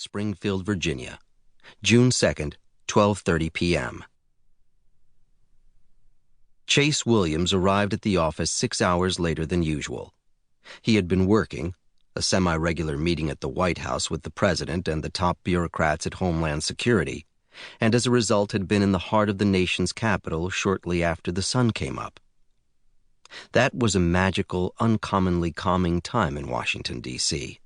Springfield, Virginia, June 2nd, 12:30 p.m. Chase Williams arrived at the office 6 hours later than usual. He had been working, a semi-regular meeting at the White House with the president and the top bureaucrats at Homeland Security, and as a result had been in the heart of the nation's capital shortly after the sun came up. That was a magical, uncommonly calming time in Washington, D.C.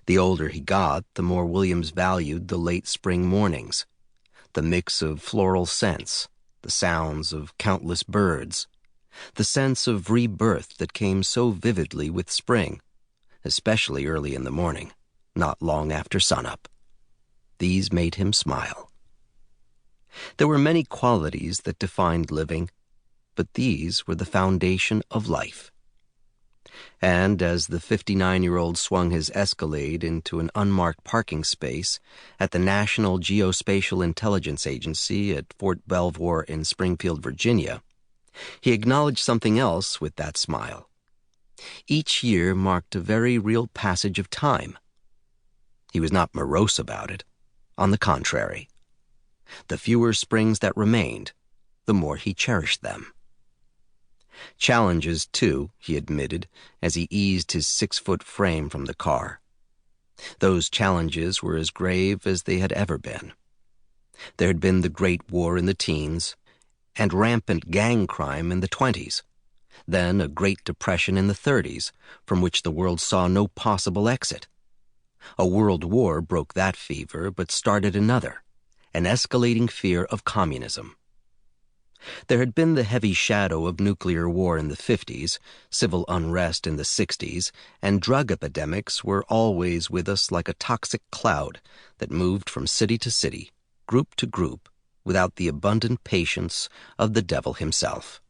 The older he got, the more Williams valued the late spring mornings, the mix of floral scents, the sounds of countless birds, the sense of rebirth that came so vividly with spring, especially early in the morning, not long after sunup. These made him smile. There were many qualities that defined living, but these were the foundation of life. And as the 59-year-old swung his Escalade into an unmarked parking space at the National Geospatial Intelligence Agency at Fort Belvoir in Springfield, Virginia, he acknowledged something else with that smile. Each year marked a very real passage of time. He was not morose about it. On the contrary. The fewer springs that remained, the more he cherished them. Challenges, too, he admitted, as he eased his 6-foot frame from the car. Those challenges were as grave as they had ever been. There had been the Great War in the teens, and rampant gang crime in the 20s, then a Great Depression in the 30s, from which the world saw no possible exit. A world war broke that fever, but started another, an escalating fear of communism. There had been the heavy shadow of nuclear war in the 50s, civil unrest in the 60s, and drug epidemics were always with us like a toxic cloud that moved from city to city, group to group, without the abundant patience of the devil himself.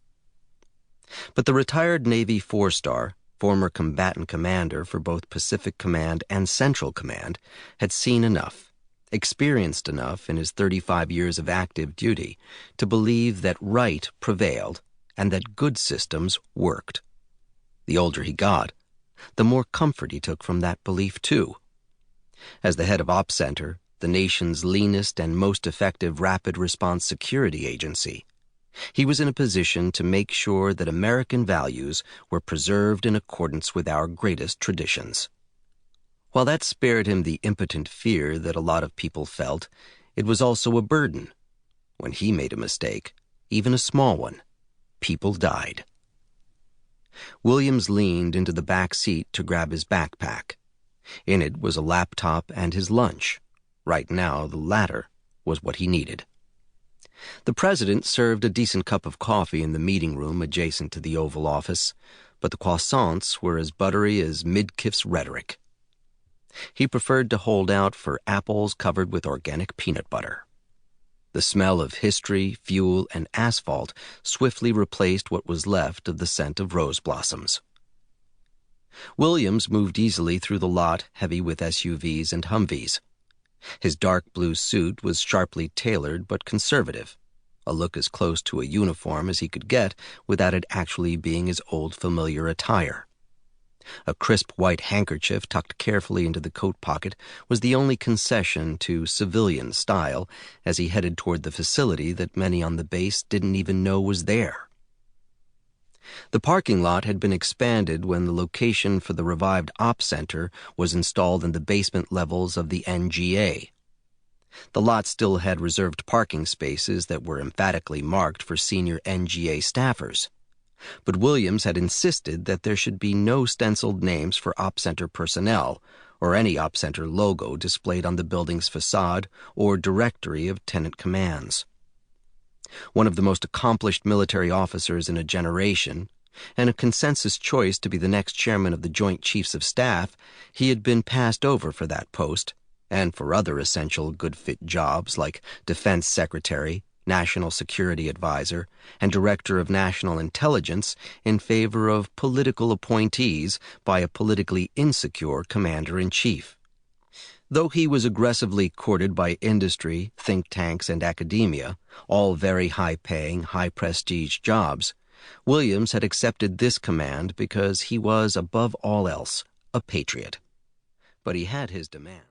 But the retired Navy 4-star, former combatant commander for both Pacific Command and Central Command, had seen enough, experienced enough in his 35 years of active duty to believe that right prevailed and that good systems worked. The older he got, the more comfort he took from that belief, too. As the head of Op Center, the nation's leanest and most effective rapid response security agency, he was in a position to make sure that American values were preserved in accordance with our greatest traditions. While that spared him the impotent fear that a lot of people felt, it was also a burden. When he made a mistake, even a small one, people died. Williams leaned into the back seat to grab his backpack. In it was a laptop and his lunch. Right now, the latter was what he needed. The president served a decent cup of coffee in the meeting room adjacent to the Oval Office, but the croissants were as buttery as Midkiff's rhetoric. He preferred to hold out for apples covered with organic peanut butter. The smell of history, fuel, and asphalt swiftly replaced what was left of the scent of rose blossoms. Williams moved easily through the lot heavy with SUVs and Humvees. His dark blue suit was sharply tailored but conservative, a look as close to a uniform as he could get without it actually being his old familiar attire. A crisp white handkerchief tucked carefully into the coat pocket was the only concession to civilian style as he headed toward the facility that many on the base didn't even know was there. The parking lot had been expanded when the location for the revived Op Center was installed in the basement levels of the NGA. The lot still had reserved parking spaces that were emphatically marked for senior NGA staffers. But Williams had insisted that there should be no stenciled names for Op Center personnel or any Op Center logo displayed on the building's facade or directory of tenant commands. One of the most accomplished military officers in a generation, and a consensus choice to be the next chairman of the Joint Chiefs of Staff, he had been passed over for that post, and for other essential good-fit jobs like Defense Secretary, National Security Advisor, and Director of National Intelligence in favor of political appointees by a politically insecure Commander-in-Chief. Though he was aggressively courted by industry, think tanks, and academia, all very high-paying, high-prestige jobs, Williams had accepted this command because he was, above all else, a patriot. But he had his demands.